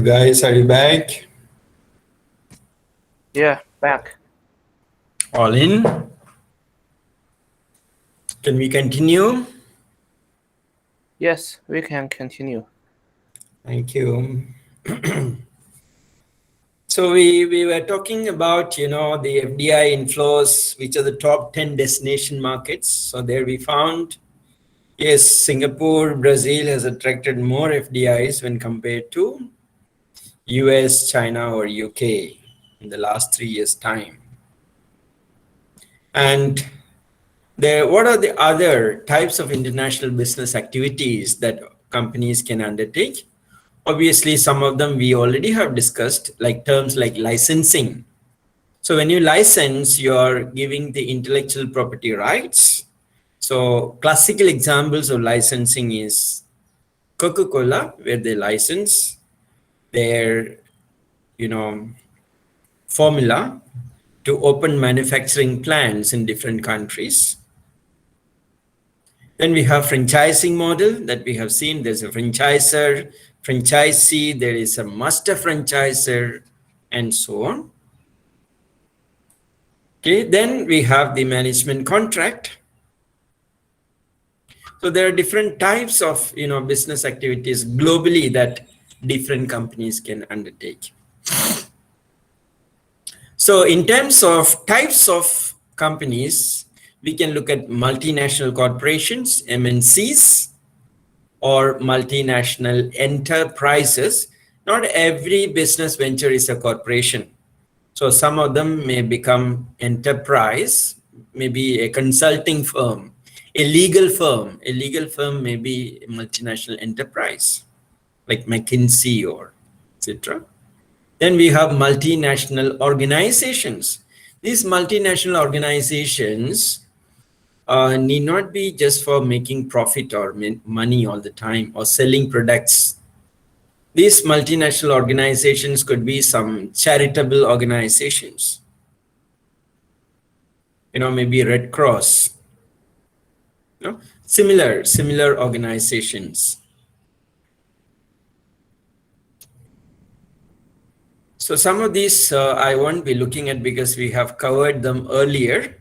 guys, are you back? Yeah, back. All in? Can we continue? Yes, we can continue. Thank you. So we were talking about, the FDI inflows, which are the top 10 destination markets. So there we found, yes, Singapore, Brazil has attracted more FDIs when compared to US, China, or UK in the last 3 years' time. And what are the other types of international business activities that companies can undertake? Obviously, some of them we already have discussed, like terms like licensing. So when you license, you're giving the intellectual property rights. So classical examples of licensing is Coca-Cola, where they license their, formula to open manufacturing plants in different countries. Then we have franchising model that we have seen. There's a franchisor, franchisee, there is a master franchisor, and so on. Okay, then we have the management contract. So there are different types of business activities globally that different companies can undertake. So in terms of types of companies, we can look at multinational corporations, MNCs, or multinational enterprises. Not every business venture is a corporation. So some of them may become enterprise, maybe a consulting firm, a legal firm. A legal firm may be a multinational enterprise, like McKinsey or etc. Then we have multinational organizations. These multinational organizations need not be just for making profit or money all the time or selling products. These multinational organizations could be some charitable organizations, maybe Red Cross, similar organizations. So some of these I won't be looking at because we have covered them earlier.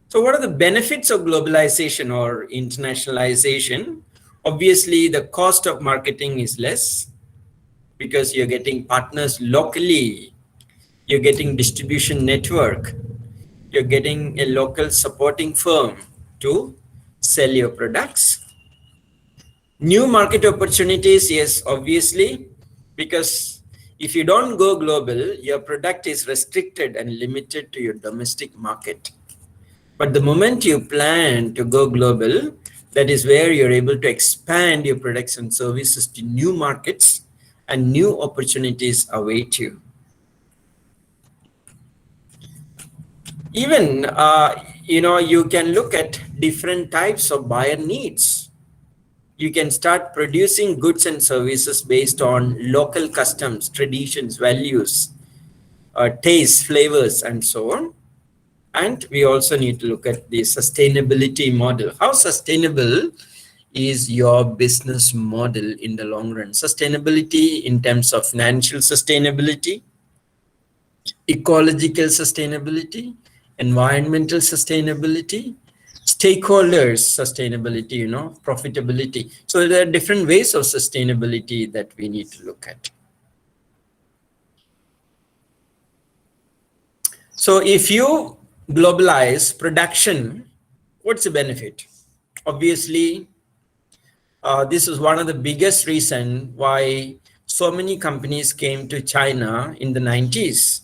So what are the benefits of globalization or internationalization? Obviously, the cost of marketing is less because you're getting partners locally, you're getting distribution network, you're getting a local supporting firm to sell your products. New market opportunities, yes, obviously, because if you don't go global, your product is restricted and limited to your domestic market. But the moment you plan to go global, that is where you're able to expand your products and services to new markets and new opportunities await you. Even, you can look at different types of buyer needs. You can start producing goods and services based on local customs, traditions, values, tastes, flavors, and so on. And we also need to look at the sustainability model. How sustainable is your business model in the long run? Sustainability in terms of financial sustainability, ecological sustainability, environmental sustainability, stakeholders sustainability, profitability. So there are different ways of sustainability that we need to look at. So if you globalize production, what's the benefit? Obviously, this is one of the biggest reasons why so many companies came to China in the 90s.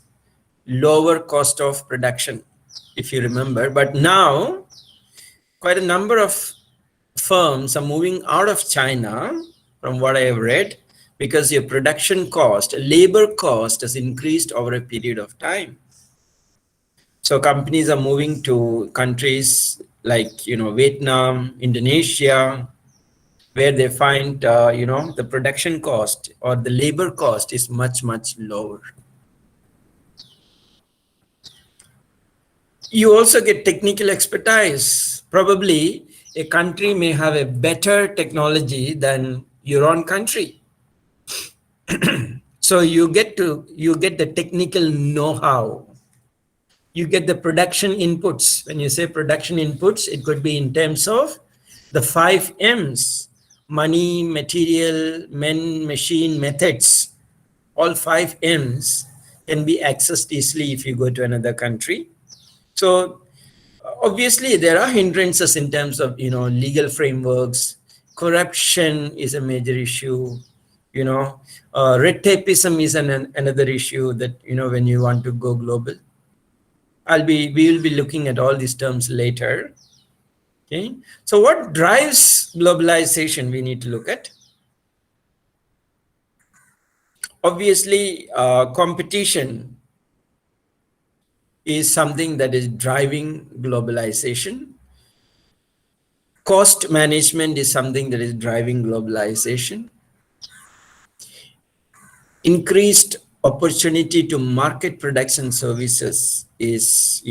Lower cost of production, if you remember. But now, quite a number of firms are moving out of China, from what I have read, because your production cost, labor cost has increased over a period of time. So companies are moving to countries like, Vietnam, Indonesia, where they find, the production cost or the labor cost is much, much lower. You also get technical expertise. Probably a country may have a better technology than your own country. So you get the technical know-how. You get the production inputs. When you say production inputs, it could be in terms of the 5 M's: money, material, men, machine, methods. All 5 M's can be accessed easily if you go to another country. So obviously there are hindrances in terms of legal frameworks. Corruption is a major issue. Red tapeism is another issue that when you want to go global. We will be looking at all these terms later. Okay, so what drives globalization we need to look at? Obviously, competition is something that is driving globalization. Cost management is something that is driving globalization. Increased opportunity to market products and services is,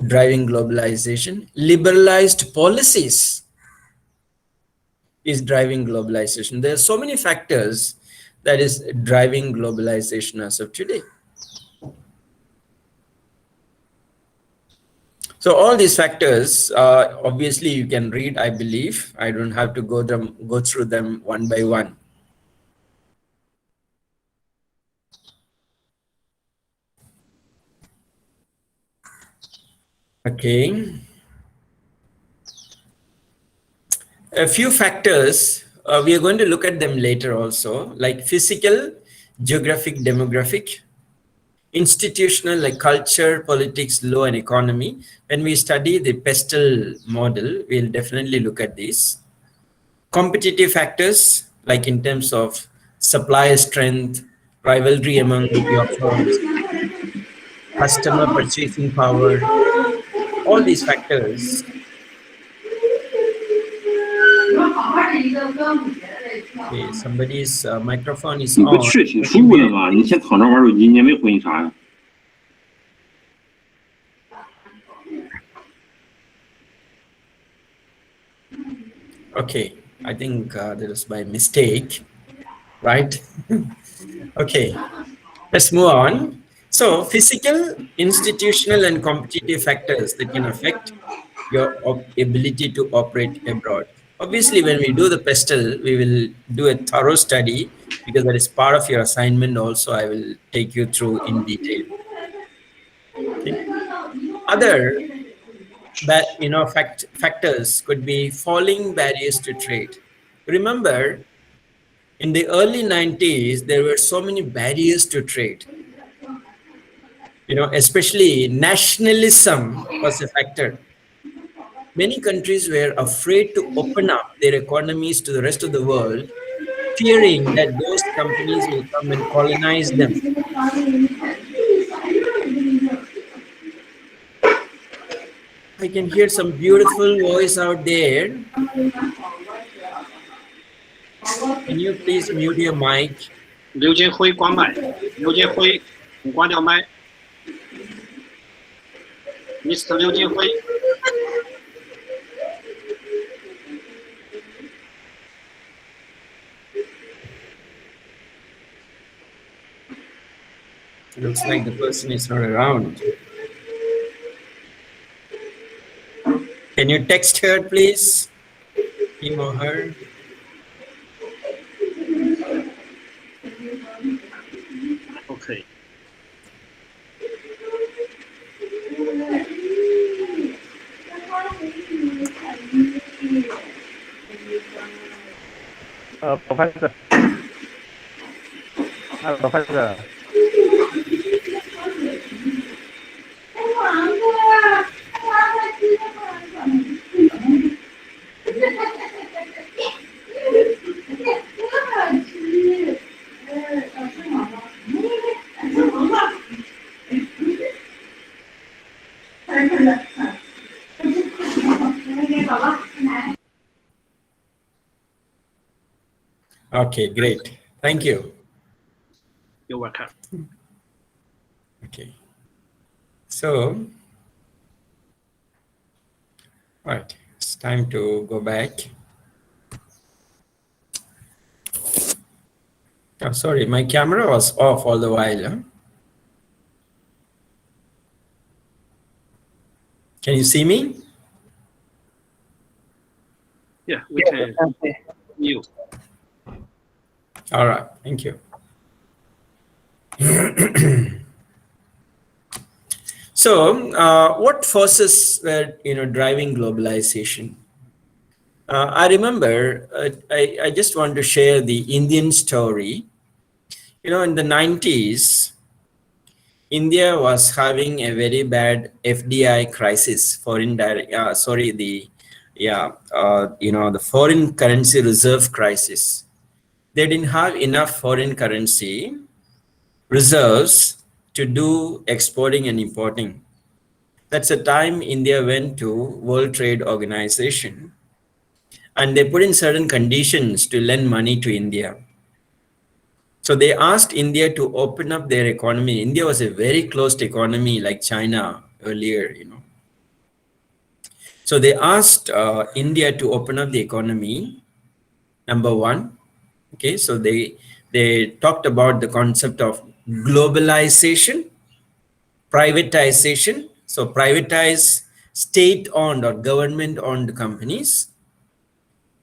driving globalization. Liberalized policies is driving globalization. There are so many factors that is driving globalization as of today. So all these factors, obviously you can read, I believe. I don't have to go through them one by one. Okay. A few factors, we are going to look at them later also, like physical, geographic, demographic, institutional, like culture, politics, law, and economy. When we study the PESTEL model, we'll definitely look at these. Competitive factors, like in terms of supplier strength, rivalry among your firms, customer purchasing power, all these factors. Okay, somebody's microphone is 你不 on. 确挺舒服的吗？你先躺那玩手机，你也没回应啥呀？ Okay, I think that was by mistake, right? Okay, let's move on. So physical, institutional, and competitive factors that can affect your ability to operate abroad. Obviously, when we do the PESTEL, we will do a thorough study because that is part of your assignment also. I will take you through in detail. Okay. Other factors could be falling barriers to trade. Remember, in the early 90s, there were so many barriers to trade. Especially nationalism was a factor. Many countries were afraid to open up their economies to the rest of the world, fearing that those companies will come and colonize them. I can hear some beautiful voice out there. Can you please mute your mic? 刘金辉关麦，刘金辉，你关掉麦。Mr. 刘金辉。Looks like the person is not around. Can you text her, please? Him or her? Okay. Professor. Professor. Okay, great. Thank you. You're welcome. Okay. So, all right, it's time to go back. Oh, sorry, my camera was off all the while. Huh? Can you see me? Yeah, we can you. All right, thank you. So, what forces were driving globalization? I remember I just want to share the Indian story. In the 90s, India was having a very bad FDI crisis, foreign direct. The foreign currency reserve crisis. They didn't have enough foreign currency reserves to do exporting and importing. That's the time India went to World Trade Organization, and they put in certain conditions to lend money to India. So they asked India to open up their economy. India was a very closed economy like China earlier. So they asked India to open up the economy, number one. Okay, so they talked about the concept of globalization, privatization. So privatize state-owned or government-owned companies,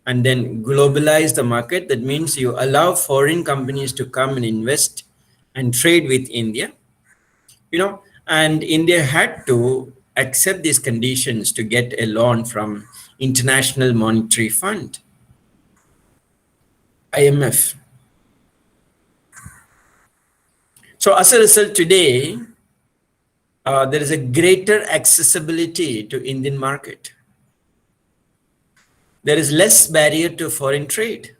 and then globalize the market. That means you allow foreign companies to come and invest and trade with India. And India had to accept these conditions to get a loan from International Monetary Fund, IMF. So as a result, today, there is a greater accessibility to Indian market. There is less barrier to foreign trade.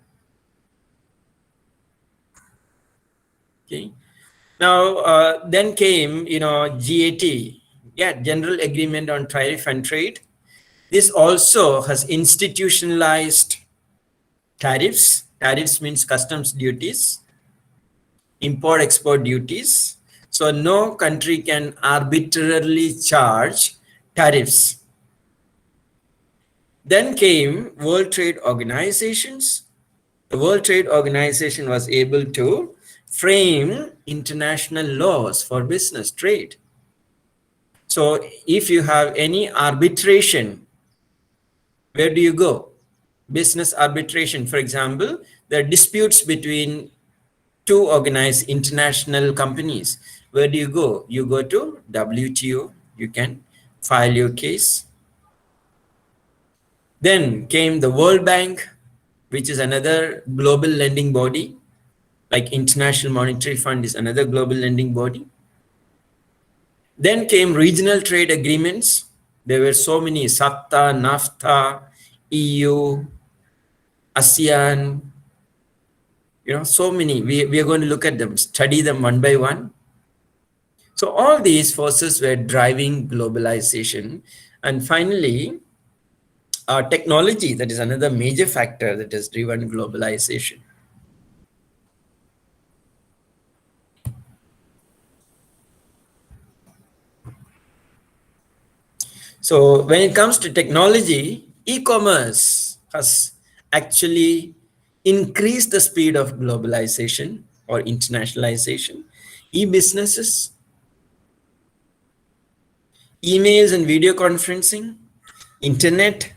Okay. Now, then came, GATT, General Agreement on Tariff and Trade. This also has institutionalized tariffs. Tariffs means customs duties, import-export duties. So no country can arbitrarily charge tariffs. Then came World Trade Organizations. The World Trade Organization was able to frame international laws for business trade. So if you have any arbitration, where do you go? Business arbitration, for example, there are disputes between two organized international companies. Where do you go? You go to WTO. You can file your case. Then came the World Bank, which is another global lending body, like International Monetary Fund is another global lending body. Then came regional trade agreements. There were so many: SAFTA, NAFTA, EU, ASEAN, so many. We are going to look at them, study them one by one. So all these forces were driving globalization. And finally, technology, that is another major factor that has driven globalization. So when it comes to technology, e-commerce has actually increased the speed of globalization or internationalization. E-businesses, emails and video conferencing, internet,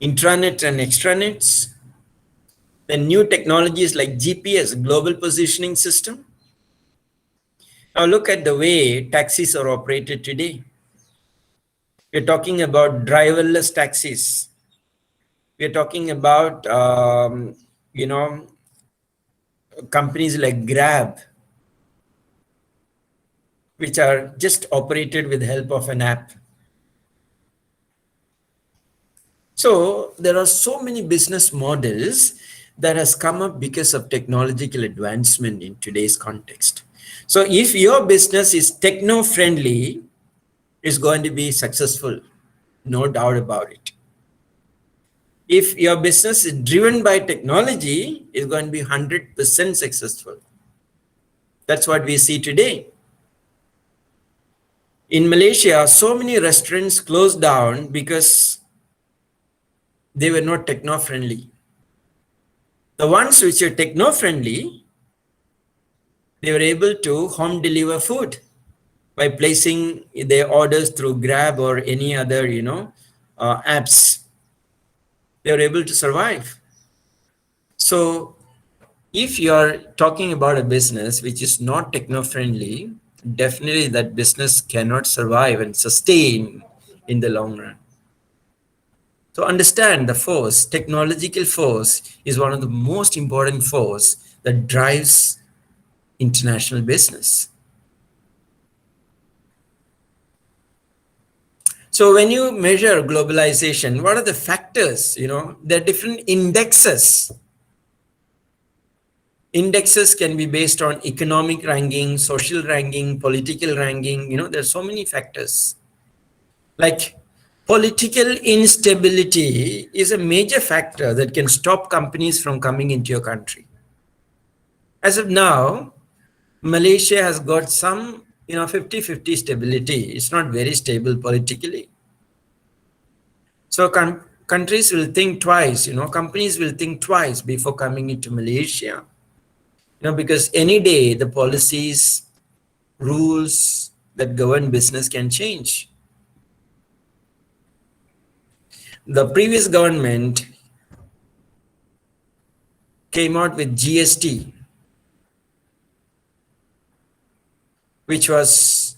intranet and extranets, then new technologies like GPS, global positioning system. Now look at the way taxis are operated today. We're talking about driverless taxis. We're talking about, companies like Grab, which are just operated with the help of an app. So there are so many business models that has come up because of technological advancement in today's context. So if your business is techno-friendly, it's going to be successful, no doubt about it. If your business is driven by technology, it's going to be 100% successful. That's what we see today. In Malaysia, so many restaurants closed down because they were not techno-friendly. The ones which are techno-friendly, They were able to home deliver food by placing their orders through Grab or any other, apps. They were able to survive. So if you are talking about a business which is not techno-friendly, definitely that business cannot survive and sustain in the long run. So understand the force, technological force is one of the most important force that drives international business. So when you measure globalization, what are the factors? There are different indexes. Indexes can be based on economic ranking, social ranking, political ranking. There are so many factors. Like political instability is a major factor that can stop companies from coming into your country. As of now, Malaysia has got some, 50-50 stability. It's not very stable politically. So countries will think twice, companies will think twice before coming into Malaysia. Because any day the policies, rules that govern business can change. The previous government came out with GST, which was,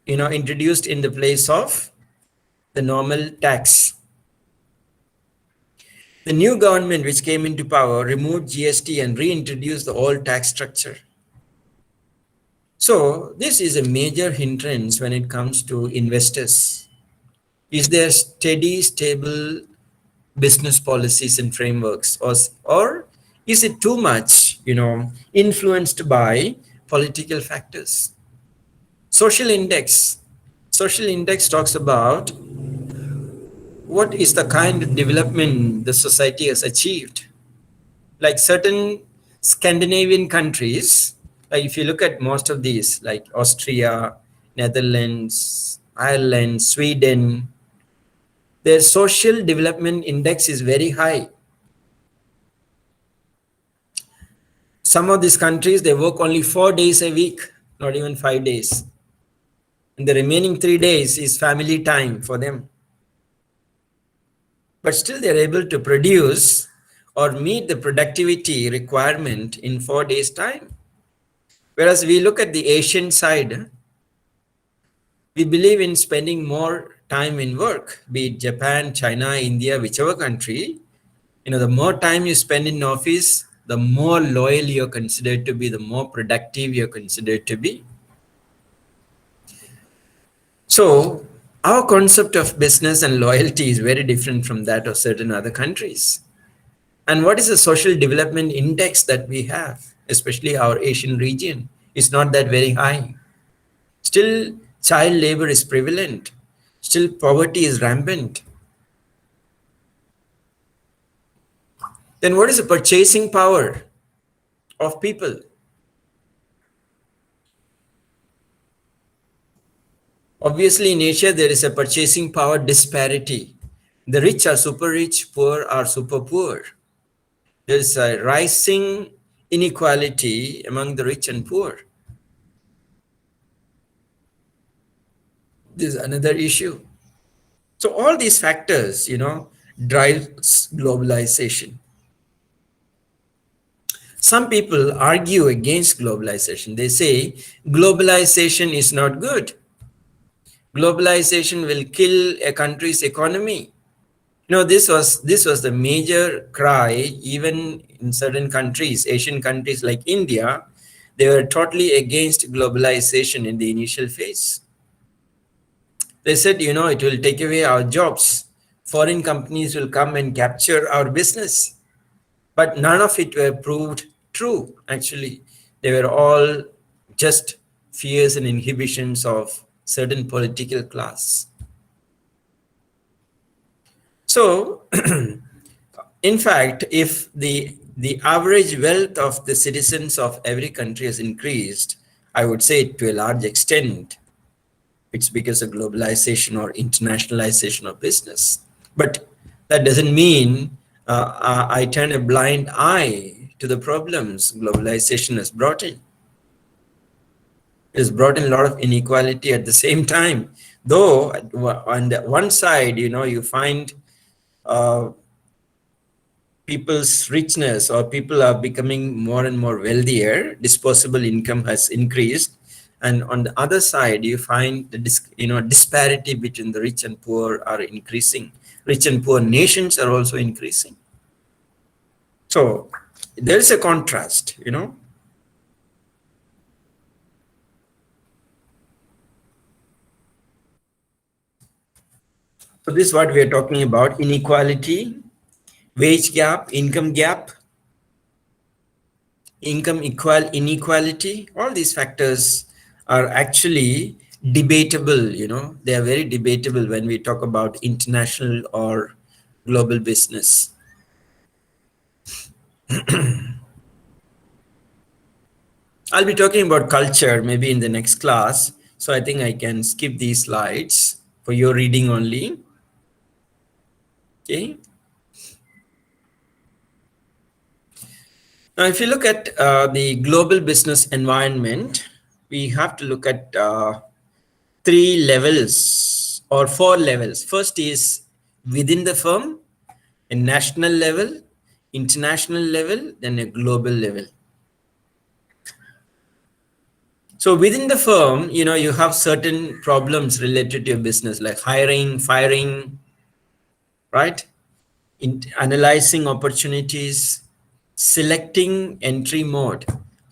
introduced in the place of the normal tax. The new government which came into power removed GST and reintroduced the old tax structure. So this is a major hindrance when it comes to investors. Is there steady, stable business policies and frameworks, or is it too much, influenced by political factors? Social index talks about what is the kind of development the society has achieved. Like certain Scandinavian countries, like if you look at most of these, like Austria, Netherlands, Ireland, Sweden, their social development index is very high. Some of these countries, they work only 4 days a week, not even 5 days. And the remaining 3 days is family time for them. But still they're able to produce or meet the productivity requirement in 4 days' time. Whereas we look at the Asian side, we believe in spending more time in work, be it Japan, China, India, whichever country. The more time you spend in office, the more loyal you're considered to be, the more productive you're considered to be. So our concept of business and loyalty is very different from that of certain other countries. And what is the social development index that we have, especially our Asian region? It's not that very high. Still, child labor is prevalent. Still, poverty is rampant. Then what is the purchasing power of people? Obviously, in Asia, there is a purchasing power disparity. The rich are super rich, poor are super poor. There is a rising inequality among the rich and poor. This is another issue. So all these factors, drives globalization. Some people argue against globalization. They say globalization is not good. Globalization will kill a country's economy. This was the major cry even in certain countries, Asian countries like India. They were totally against globalization in the initial phase. They said, it will take away our jobs. Foreign companies will come and capture our business. But none of it were proved true, actually. They were all just fears and inhibitions of certain political class. So, in fact, if the average wealth of the citizens of every country has increased, I would say to a large extent, it's because of globalization or internationalization of business. But that doesn't mean I turn a blind eye to the problems globalization has brought in. has brought in a lot of inequality at the same time. Though on the one side, you find people's richness, or people are becoming more and more wealthier, disposable income has increased. And on the other side, you find the disparity between the rich and poor are increasing. Rich and poor nations are also increasing. So there is a contrast, So this is what we are talking about: inequality, wage gap, income inequality. All these factors are actually debatable, they are very debatable when we talk about international or global business. I'll be talking about culture maybe in the next class, so I think I can skip these slides for your reading only. Okay. Now, if you look at the global business environment, we have to look at 3 levels or 4 levels. First is within the firm, a national level, international level, then a global level. So within the firm, you have certain problems related to your business, like hiring, firing, right? Analyzing opportunities, selecting entry mode.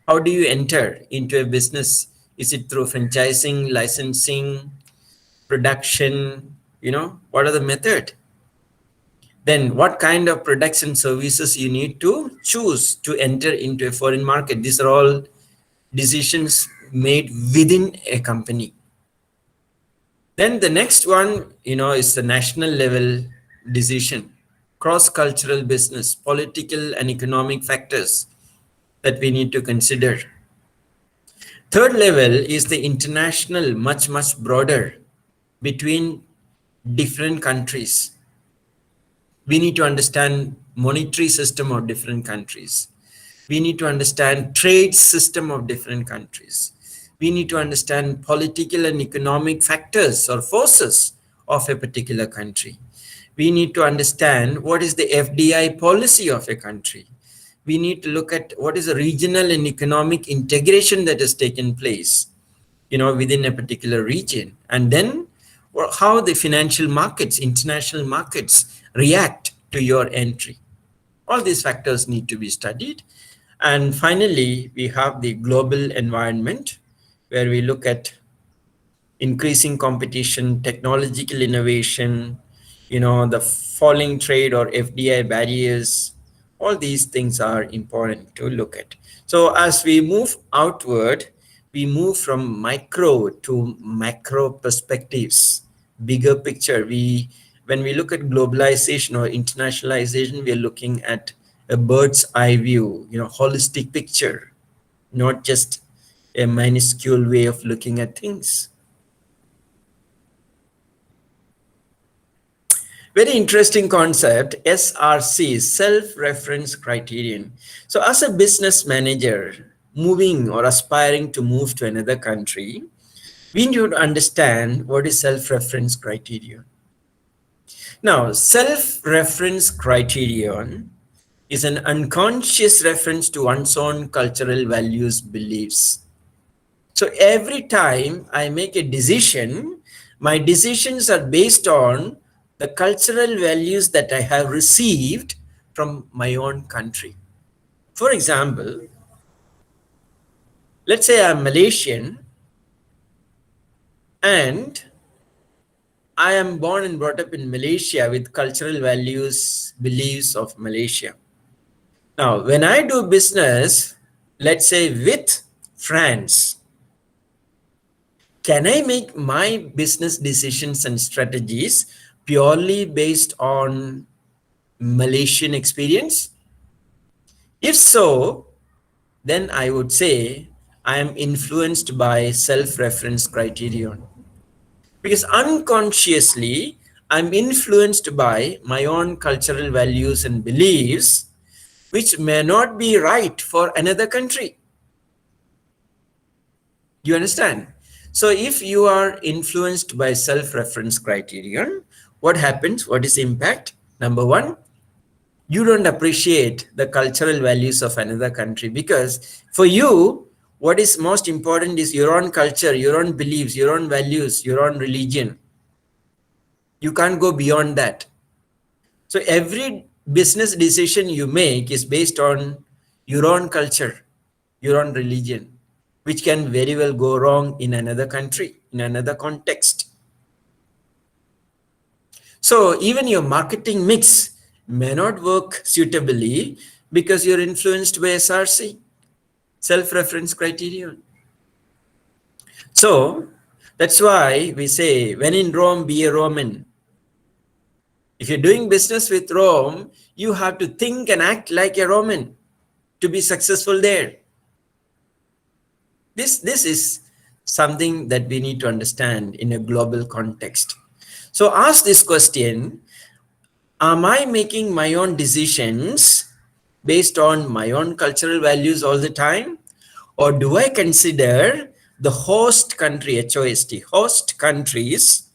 How do you enter into a business? Is it through franchising, licensing, production? What are the method? Then what kind of products and services you need to choose to enter into a foreign market? These are all decisions made within a company. Then the next one, is the national level decision. Cross-cultural business, political and economic factors that we need to consider. Third level is the international, much, much broader, between different countries. We need to understand monetary system of different countries. We need to understand trade system of different countries. We need to understand political and economic factors or forces of a particular country. We need to understand what is the FDI policy of a country. We need to look at what is the regional and economic integration that has taken place, within a particular region. And then how the financial markets, international markets react to your entry. All these factors need to be studied. And finally, we have the global environment, where we look at increasing competition, technological innovation, the falling trade or FDI barriers. All these things are important to look at. So as we move outward, we move from micro to macro perspectives, bigger picture. When we look at globalization or internationalization, we are looking at a bird's eye view, holistic picture, not just a minuscule way of looking at things. Very interesting concept, SRC, self-reference criterion. So as a business manager moving or aspiring to move to another country, we need to understand what is self-reference criterion. Now, self-reference criterion is an unconscious reference to one's own cultural values, beliefs. So every time I make a decision, my decisions are based on the cultural values that I have received from my own country. For example, let's say I'm Malaysian and I am born and brought up in Malaysia with cultural values, beliefs of Malaysia. Now, when I do business, let's say with France, can I make my business decisions and strategies purely based on Malaysian experience? If so, then I would say I am influenced by self-reference criterion. Because unconsciously, I'm influenced by my own cultural values and beliefs, which may not be right for another country. Do you understand? So if you are influenced by self-reference criterion, what happens? What is the impact? Number one, you don't appreciate the cultural values of another country, because for you, what is most important is your own culture, your own beliefs, your own values, your own religion. You can't go beyond that. So every business decision you make is based on your own culture, your own religion, which can very well go wrong in another country, in another context. So even your marketing mix may not work suitably because you're influenced by SRC, self-reference criterion. So that's why we say, when in Rome, be a Roman. If you're doing business with Rome, you have to think and act like a Roman to be successful there. This is something that we need to understand in a global context. So ask this question: am I making my own decisions based on my own cultural values all the time? Or do I consider the host country, HOST, host countries'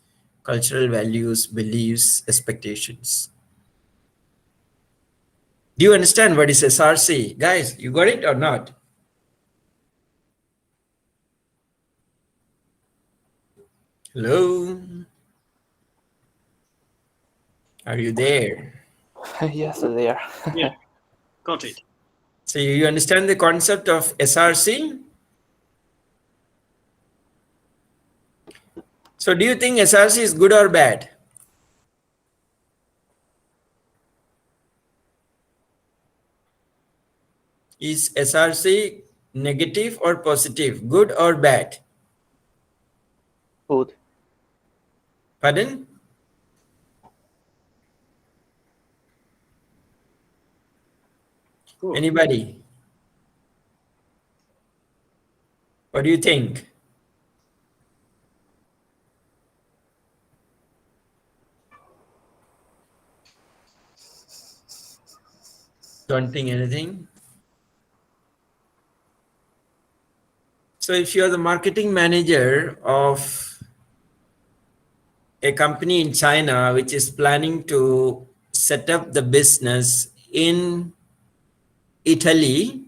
cultural values, beliefs, expectations? Do you understand what is SRC? Guys, you got it or not? Hello? Are you there? Yes, there. Yeah, got it. So you understand the concept of SRC? So do you think SRC is good or bad? Is SRC negative or positive, good or bad? Good. Pardon? Good. Anybody? What do you think? Don't think anything? So if you're the marketing manager of a company in China which is planning to set up the business in Italy,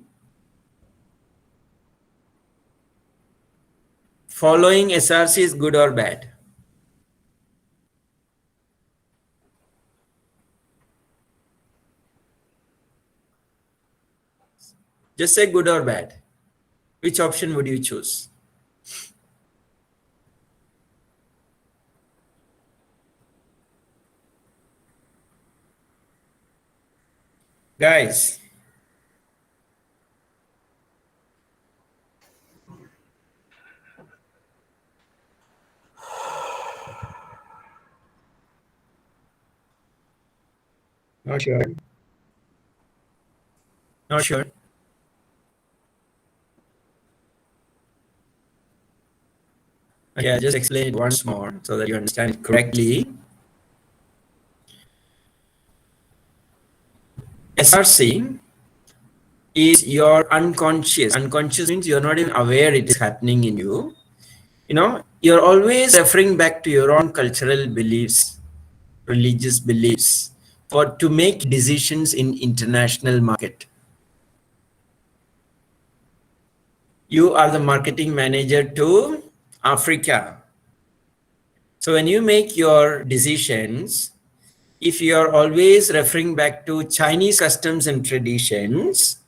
following SRC is good or bad? Just say good or bad. Which option would you choose? Guys, not sure. Not sure. Okay, I'll just explain it once more so that you understand it correctly. SRC is your unconscious. Unconscious means you're not even aware it is happening in you. You know, you're always referring back to your own cultural beliefs, religious beliefs, for to make decisions in international market. You are the marketing manager to Africa. So when you make your decisions, if you are always referring back to Chinese customs and traditions,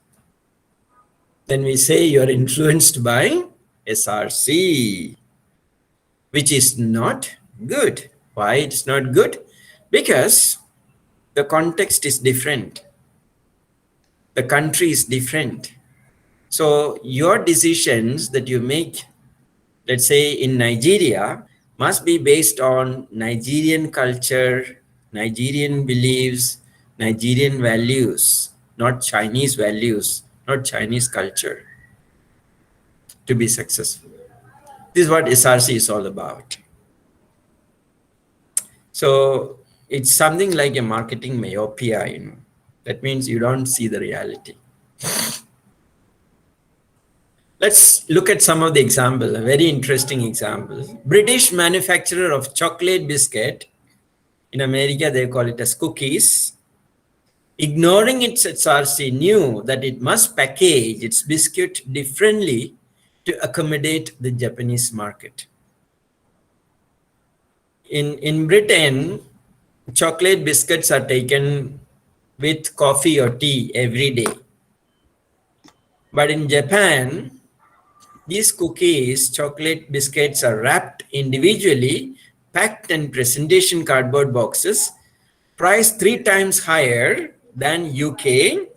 then we say you're influenced by SRC, which is not good. Why it's not good? Because the context is different. The country is different. So your decisions that you make, let's say in Nigeria, must be based on Nigerian culture, Nigerian beliefs, Nigerian values, not Chinese values, not Chinese culture, to be successful. This is what SRC is all about. So it's something like a marketing myopia, you know. That means you don't see the reality. Let's look at some of the example, a very interesting example. British manufacturer of chocolate biscuit, in America they call it as cookies, ignoring its SRC, knew that it must package its biscuit differently to accommodate the Japanese market. In Britain, chocolate biscuits are taken with coffee or tea every day. But in Japan, these cookies, chocolate biscuits are wrapped individually, packed in presentation cardboard boxes, priced 3 times higher than UK,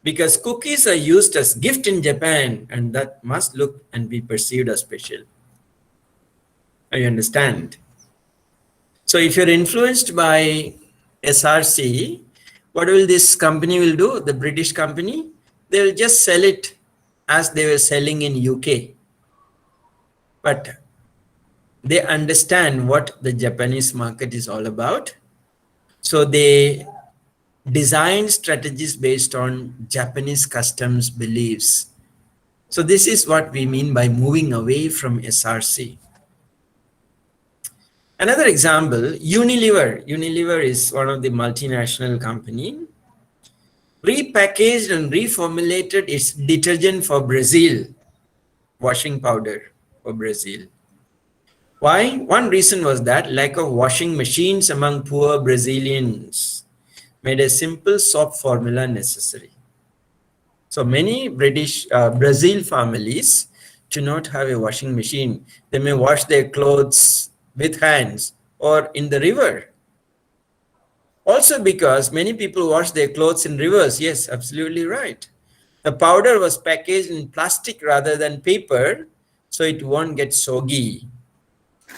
because cookies are used as gift in Japan and that must look and be perceived as special. I understand. So if you're influenced by SRC, what will this company will do? The British company, they will just sell it as they were selling in UK. But they understand what the Japanese market is all about. So they design strategies based on Japanese customs beliefs. So this is what we mean by moving away from SRC. Another example, Unilever. Unilever is one of the multinational company. Repackaged and reformulated its detergent for Brazil, washing powder for Brazil. Why? One reason was that lack of washing machines among poor Brazilians made a simple soap formula necessary. So many Brazil families do not have a washing machine. They may wash their clothes with hands or in the river. Also because many people wash their clothes in rivers. Yes, absolutely right. The powder was packaged in plastic rather than paper, so it won't get soggy.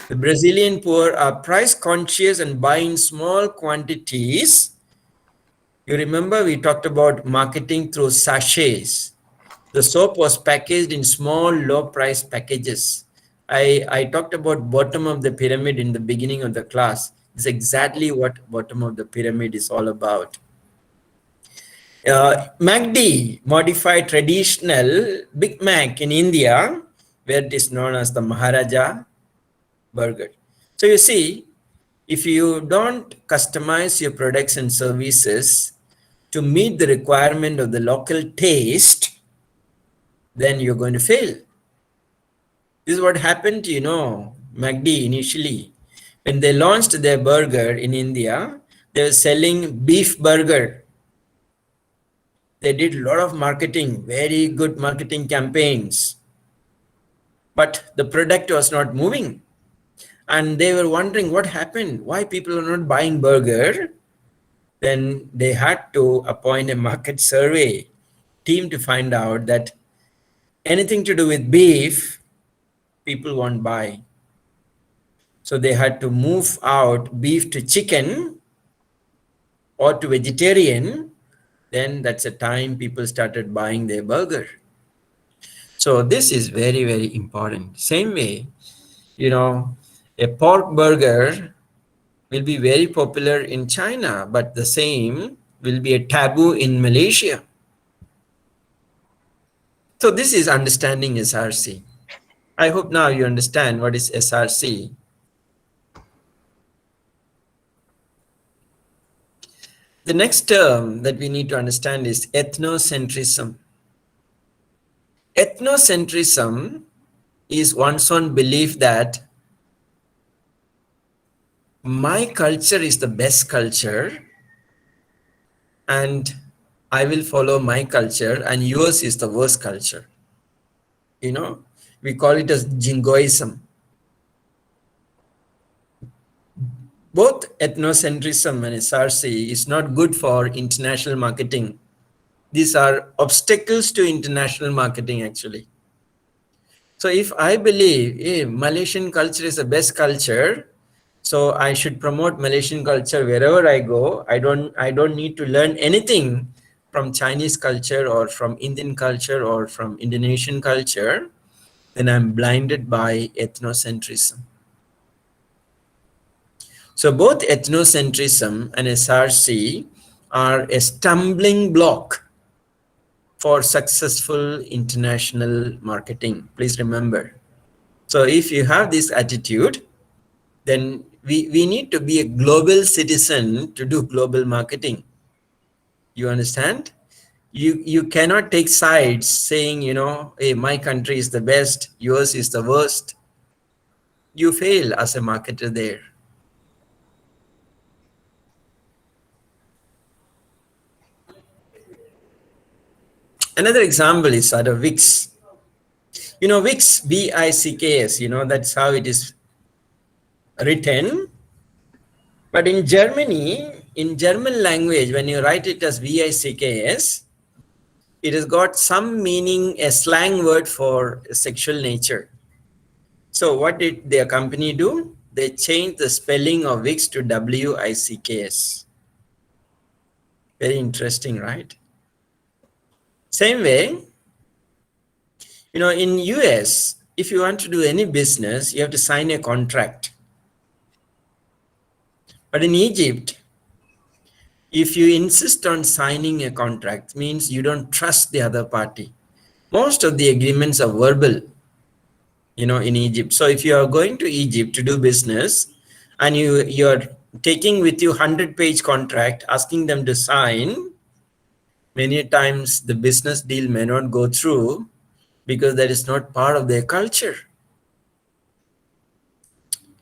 The Brazilian poor are price conscious and buy in small quantities. You remember we talked about marketing through sachets. The soap was packaged in small, low price packages. I talked about bottom of the pyramid in the beginning of the class. It's exactly what bottom of the pyramid is all about. MACD, modified traditional Big Mac in India, where it is known as the Maharaja burger. So you see, if you don't customize your products and services to meet the requirement of the local taste, then you're going to fail. This is what happened to, MACD initially. When they launched their burger in India, they were selling beef burger. They did a lot of marketing, very good marketing campaigns. But the product was not moving. And they were wondering what happened, why people are not buying burger. Then they had to appoint a market survey team to find out that anything to do with beef, people won't buy. So they had to move out beef to chicken or to vegetarian. Then that's the time people started buying their burger. So this is very, very important. Same way, a pork burger will be very popular in China, but the same will be a taboo in Malaysia. So this is understanding SRC. I hope now you understand what is SRC. The next term that we need to understand is ethnocentrism. Ethnocentrism is one's own belief that my culture is the best culture and I will follow my culture and yours is the worst culture. We call it as jingoism. Both ethnocentrism and SRC is not good for international marketing. These are obstacles to international marketing actually. So if I believe Malaysian culture is the best culture, so I should promote Malaysian culture wherever I go. I don't need to learn anything from Chinese culture or from Indian culture or from Indonesian culture. Then I'm blinded by ethnocentrism. So both ethnocentrism and SRC are a stumbling block for successful international marketing. Please remember. So if you have this attitude, then we need to be a global citizen to do global marketing. You understand? You cannot take sides saying, you know, hey, my country is the best, yours is the worst. You fail as a marketer there. Another example is out of Wix. You know, Wix, Wicks, you know, that's how it is written. But in Germany, in German language, when you write it as Wicks, it has got some meaning, a slang word for sexual nature. So what did their company do? They changed the spelling of Wix to Wicks. Very interesting, right? Same way, you know, in US, if you want to do any business, you have to sign a contract. But in Egypt, if you insist on signing a contract, means you don't trust the other party. Most of the agreements are verbal, you know, in Egypt. So if you are going to Egypt to do business and you're taking with you 100-page contract, asking them to sign, many times the business deal may not go through because that is not part of their culture.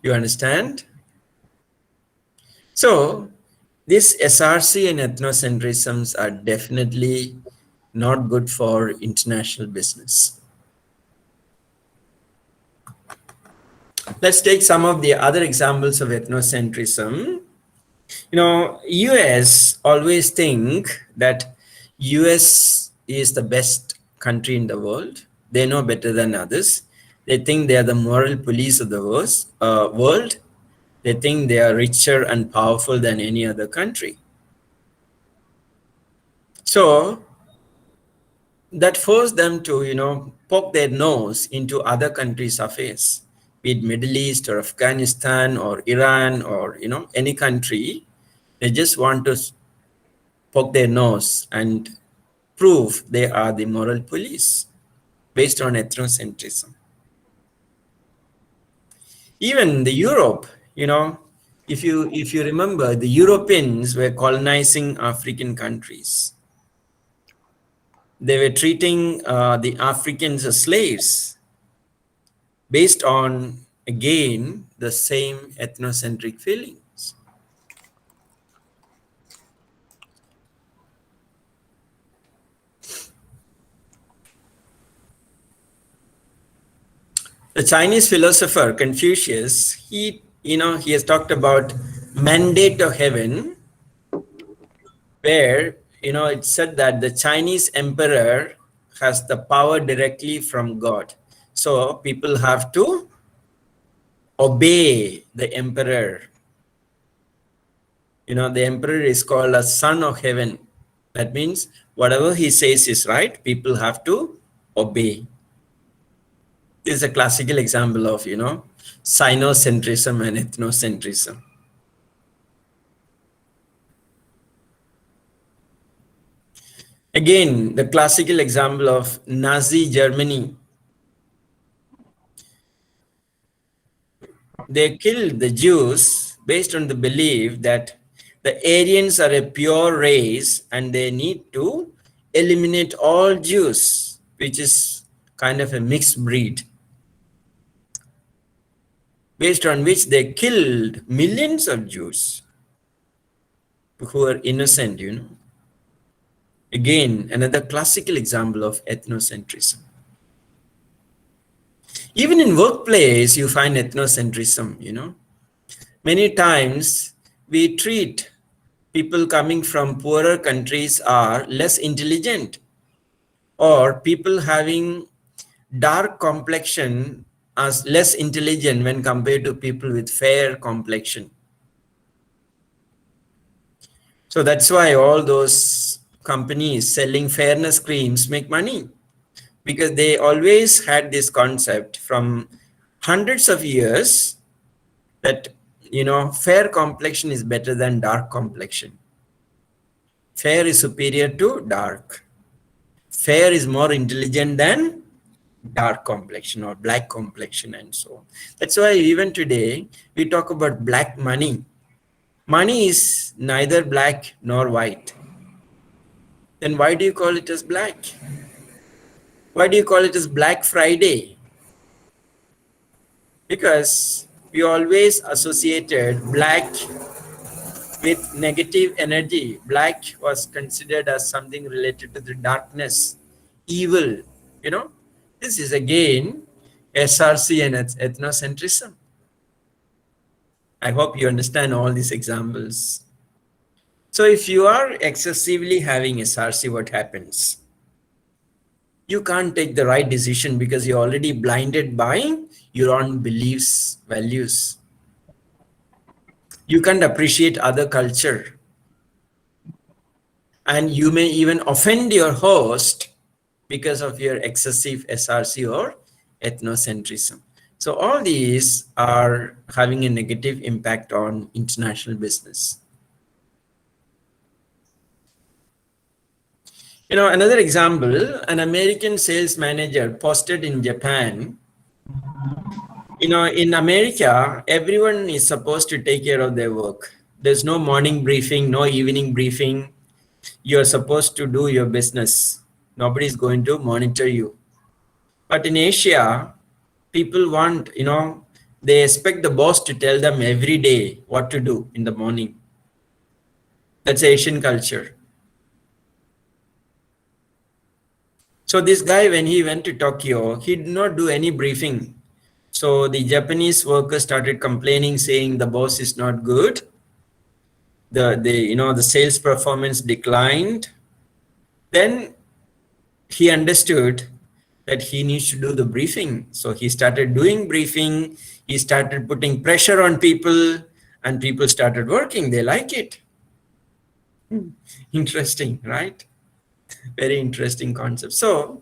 You understand? So this SRC and ethnocentrisms are definitely not good for international business. Let's take some of the other examples of ethnocentrism. You know, US always think that US is the best country in the world. They know better than others. They think they are the moral police of the world. They think they are richer and powerful than any other country. So that forced them to, you know, poke their nose into other countries' affairs, be it Middle East or Afghanistan or Iran or, you know, any country. They just want to poke their nose and prove they are the moral police based on ethnocentrism. Even the Europe, you know, if you remember, the Europeans were colonizing African countries. They were treating the Africans as slaves based on, again, the same ethnocentric feelings. The Chinese philosopher Confucius, he has talked about mandate of heaven, where, you know, it said that the Chinese emperor has the power directly from God. So people have to obey the emperor. You know, the emperor is called a son of heaven. That means whatever he says is right, people have to obey. This is a classical example of, you know, sinocentrism and ethnocentrism. Again, the classical example of Nazi Germany. They killed the Jews based on the belief that the Aryans are a pure race and they need to eliminate all Jews, which is kind of a mixed breed, based on which they killed millions of Jews who were innocent, you know. Again, another classical example of ethnocentrism. Even in workplace, you find ethnocentrism, you know. Many times we treat people coming from poorer countries are less intelligent, or people having dark complexion as less intelligent when compared to people with fair complexion. So that's why all those companies selling fairness creams make money, because they always had this concept from hundreds of years that, you know, fair complexion is better than dark complexion. Fair is superior to dark. fair is more intelligent than dark complexion or black complexion and so on. That's why even today we talk about black money. Money is neither black nor white. Then why do you call it as black? Why do you call it as Black Friday? Because we always associated black with negative energy. Black was considered as something related to the darkness, evil, you know. This is again SRC and its ethnocentrism. I hope you understand all these examples. So if you are excessively having SRC, what happens? You can't take the right decision because you're already blinded by your own beliefs, values. You can't appreciate other culture. And you may even offend your host because of your excessive SRC or ethnocentrism. So all these are having a negative impact on international business. You know, another example, an American sales manager posted in Japan. You know, in America, everyone is supposed to take care of their work. There's no morning briefing, no evening briefing. You're supposed to do your business. Nobody's going to monitor you. But in Asia, people want, you know, they expect the boss to tell them every day what to do in the morning. That's Asian culture. So this guy, when he went to Tokyo, he did not do any briefing. So the Japanese workers started complaining, saying the boss is not good. The sales performance declined. Then he understood that he needs to do the briefing. So he started doing briefing. He started putting pressure on people, and people started working. They like it. Interesting, right? Very interesting concept. So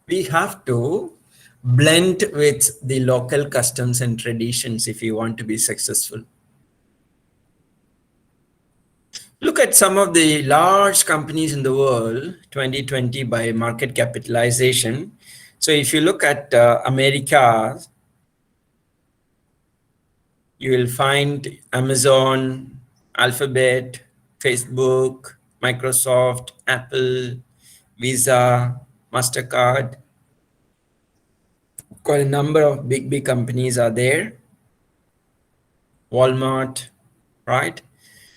we have to blend with the local customs and traditions if you want to be successful. Look at some of the large companies in the world, 2020 by market capitalization. So if you look at America, you will find Amazon, Alphabet, Facebook, Microsoft, Apple, Visa, MasterCard. Quite a number of big companies are there. Walmart, right?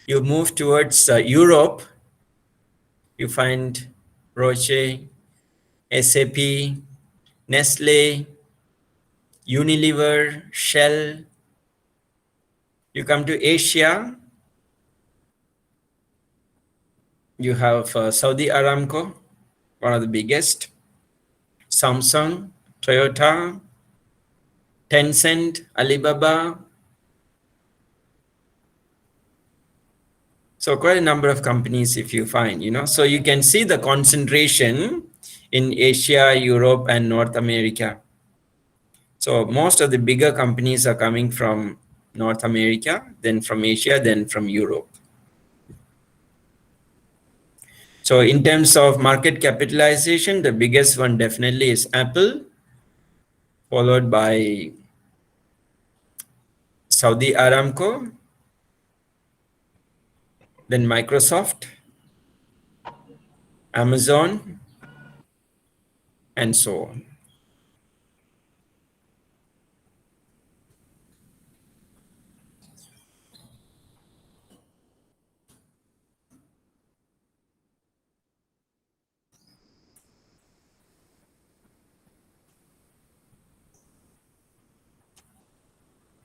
You move towards Europe, you find Roche, SAP, Nestle, Unilever, Shell. You come to Asia, you have Saudi Aramco, one of the biggest, Samsung, Toyota, Tencent, Alibaba. So quite a number of companies if you find, you know. So you can see the concentration in Asia, Europe, and North America. So most of the bigger companies are coming from North America, then from Asia, then from Europe. So in terms of market capitalization, the biggest one definitely is Apple, followed by Saudi Aramco, then Microsoft, Amazon, and so on.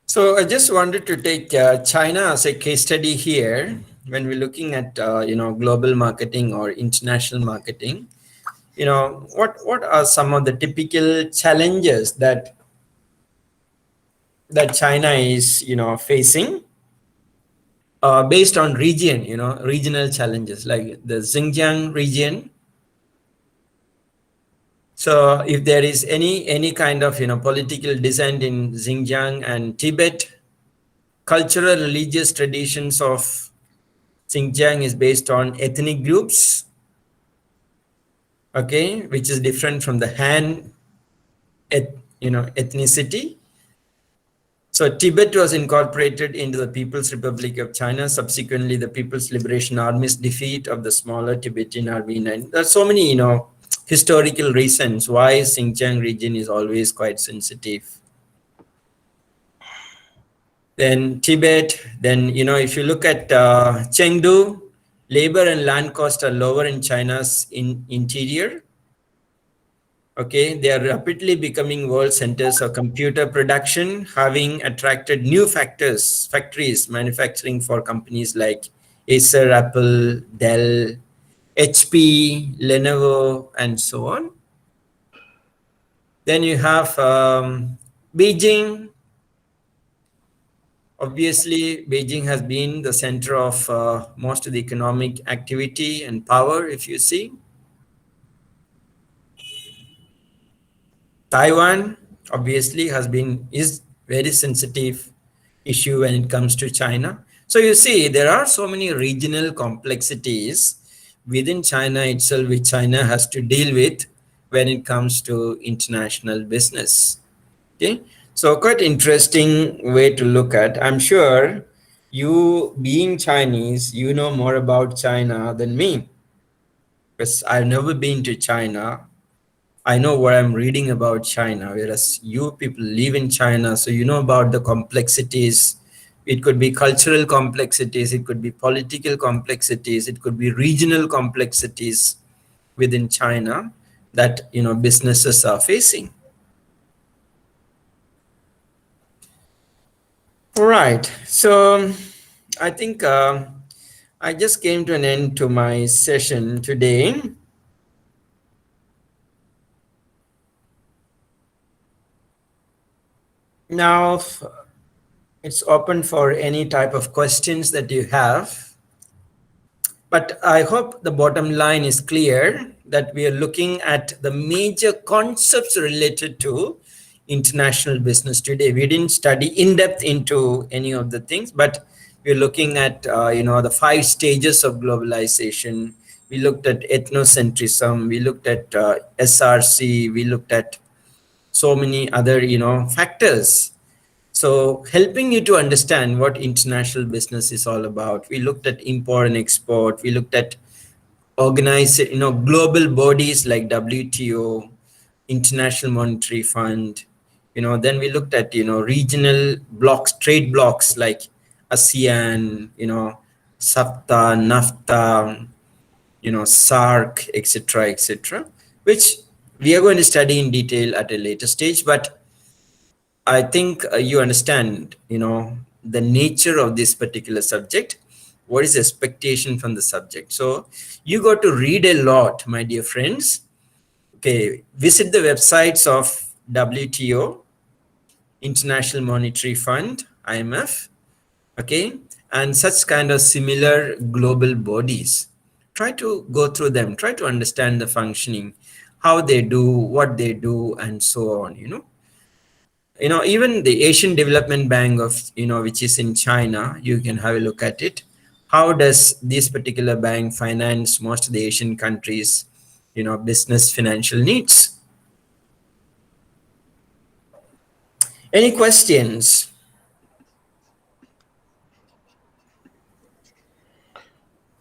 So I just wanted to take China as a case study here when we're looking at global marketing or international marketing. You know, what are some of the typical challenges that China is facing based on region, regional challenges like the Xinjiang region. So if there is any kind of political dissent in Xinjiang and Tibet, cultural religious traditions of Xinjiang is based on ethnic groups. okay, which is different from the Han, ethnicity. So Tibet was incorporated into the People's Republic of China. Subsequently, the People's Liberation Army's defeat of the smaller Tibetan army. And there are so many, historical reasons why Xinjiang region is always quite sensitive. Then Tibet, then, if you look at Chengdu, labor and land costs are lower in China's interior. Okay, they are rapidly becoming world centers of computer production, having attracted new factories manufacturing for companies like Acer, Apple, Dell, HP, Lenovo, and so on. Then you have Beijing. Obviously, Beijing has been the center of most of the economic activity and power, if you see. Taiwan obviously is very sensitive issue when it comes to China. So you see, there are so many regional complexities within China itself, which China has to deal with when it comes to international business. Okay, so quite interesting way to look at. I'm sure you, being Chinese, you know more about China than me, because I've never been to China. I know what I'm reading about China, whereas you people live in China, so you know about the complexities. It could be cultural complexities, it could be political complexities, it could be regional complexities within China that businesses are facing. All right, so I think I just came to an end to my session today. Now it's open for any type of questions that you have. But I hope the bottom line is clear that we are looking at the major concepts related to international business today. We didn't study in depth into any of the things, but we're looking at the 5 stages of globalization. We looked at ethnocentrism. We looked at SRC. We looked at so many other factors. So helping you to understand what international business is all about. We looked at import and export. We looked at organized, global bodies like WTO, International Monetary Fund. Then we looked at, regional blocks, trade blocks like ASEAN, SAFTA, NAFTA, SARC, etc., which we are going to study in detail at a later stage. But I think you understand, the nature of this particular subject. What is the expectation from the subject? So you got to read a lot, my dear friends. Okay, visit the websites of WTO, International Monetary Fund, IMF, okay, and such kind of similar global bodies. Try to go through them. Try to understand the functioning, how they do, what they do, and so on. Even the Asian Development Bank of, which is in China, you can have a look at it. How does this particular bank finance most of the Asian countries, business financial needs? Any questions?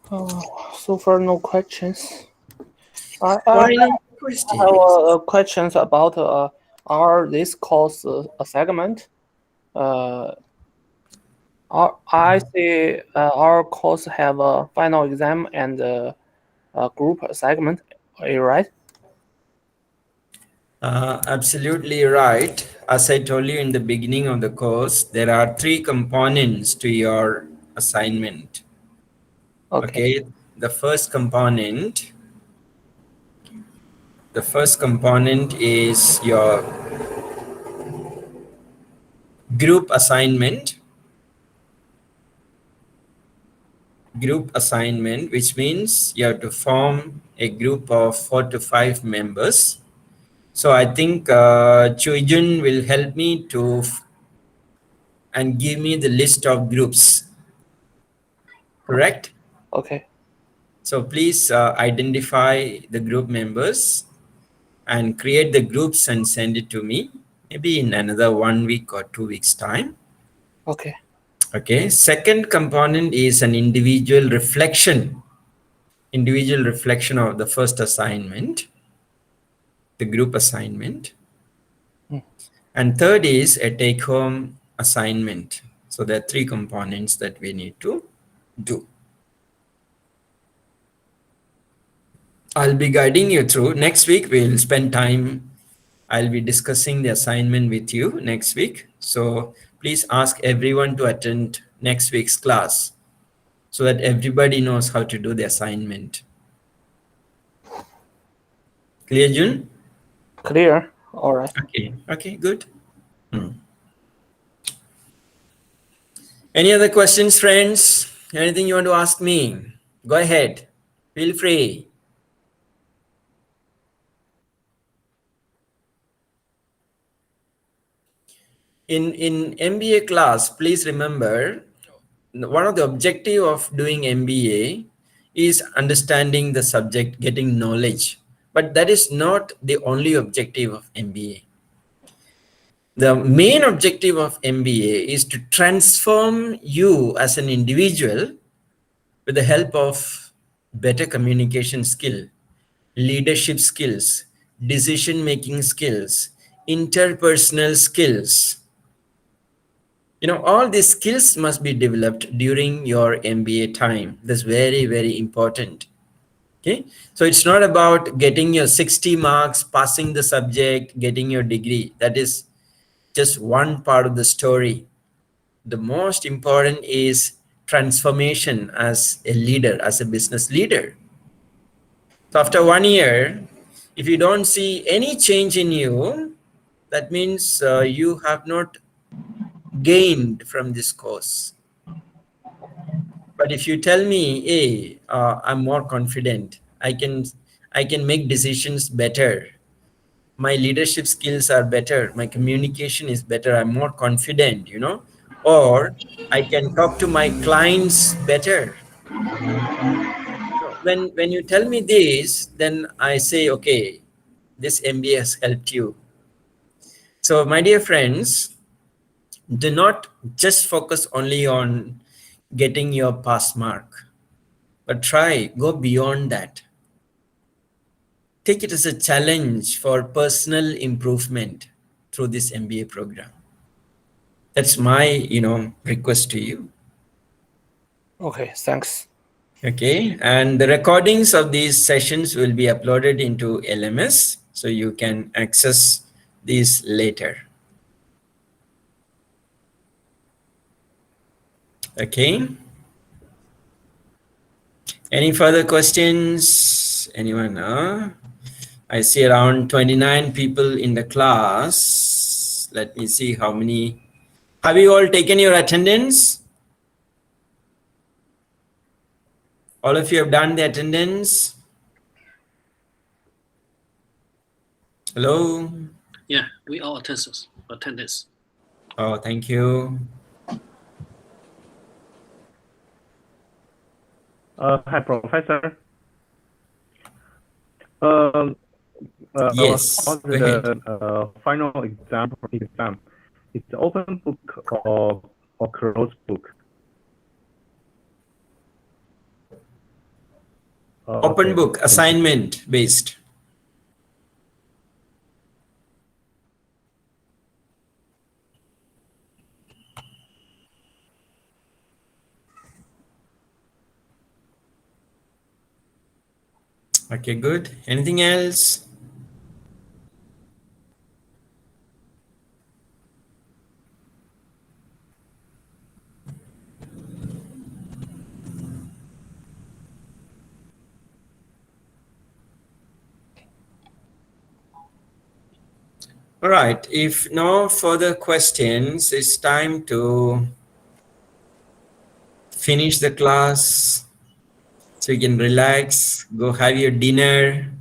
So far, no questions. I Why no have questions? questions about this course segment. I see our course have a final exam and a group segment. Are you right? Absolutely right. As I told you in the beginning of the course, there are 3 components to your assignment. Okay. The first component is your group assignment, which means you have to form a group of 4 to 5 members. So I think Chuijun will help me to and give me the list of groups. Correct? Okay. So please identify the group members and create the groups and send it to me, maybe in another 1 week or 2 weeks time. Okay. Okay. Second component is an individual reflection of the first assignment, the group assignment. And third is a take-home assignment. So there are 3 components that we need to do. I'll be guiding you through. Next week, we'll spend time. I'll be discussing the assignment with you next week. So please ask everyone to attend next week's class so that everybody knows how to do the assignment. Clear, June? Clear. All right. Okay, good. Any other questions, friends? Anything you want to ask me? Go ahead. Feel free. In MBA class, please remember, one of the objective of doing MBA is understanding the subject, getting knowledge. But that is not the only objective of MBA. The main objective of MBA is to transform you as an individual with the help of better communication skill, leadership skills, decision-making skills, interpersonal skills. You know, all these skills must be developed during your MBA time. That's very, very important. Okay, so it's not about getting your 60 marks, passing the subject, getting your degree. That is just one part of the story. The most important is transformation as a leader, as a business leader. So after 1 year, if you don't see any change in you, that means you have not gained from this course. But if you tell me, hey, I'm more confident, I can make decisions better, my leadership skills are better, my communication is better, I'm more confident, you know, or I can talk to my clients better. So when you tell me this, then I say, okay, this MBA has helped you. So my dear friends, do not just focus only on getting your pass mark, but go beyond that. Take it as a challenge for personal improvement through this MBA program. That's my, request to you. Okay, thanks. Okay, and the recordings of these sessions will be uploaded into LMS, so you can access these later. Okay. Any further questions? Anyone? I see around 29 people in the class. Let me see how many. Have you all taken your attendance? All of you have done the attendance? Hello? Yeah, we all attendance. Oh, thank you. Hi, Professor. Yes, about go ahead. the final exam. It's open book or closed book? Open Okay. book, assignment based. Okay, good. Anything else? All right, if no further questions, it's time to finish the class so you can relax, go have your dinner,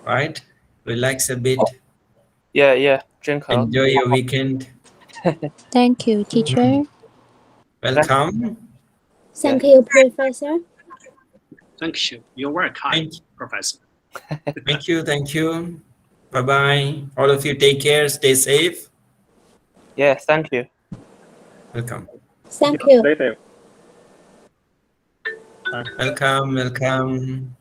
right? Relax a bit, Yeah. Drink up. enjoy your weekend. Thank you, teacher. Welcome. Thank you, Professor. Thank you. You're very kind, Thank, Professor. thank you. Bye bye. All of you take care, stay safe. Yes, thank you. Welcome. Thank you. Stay safe. Welcome.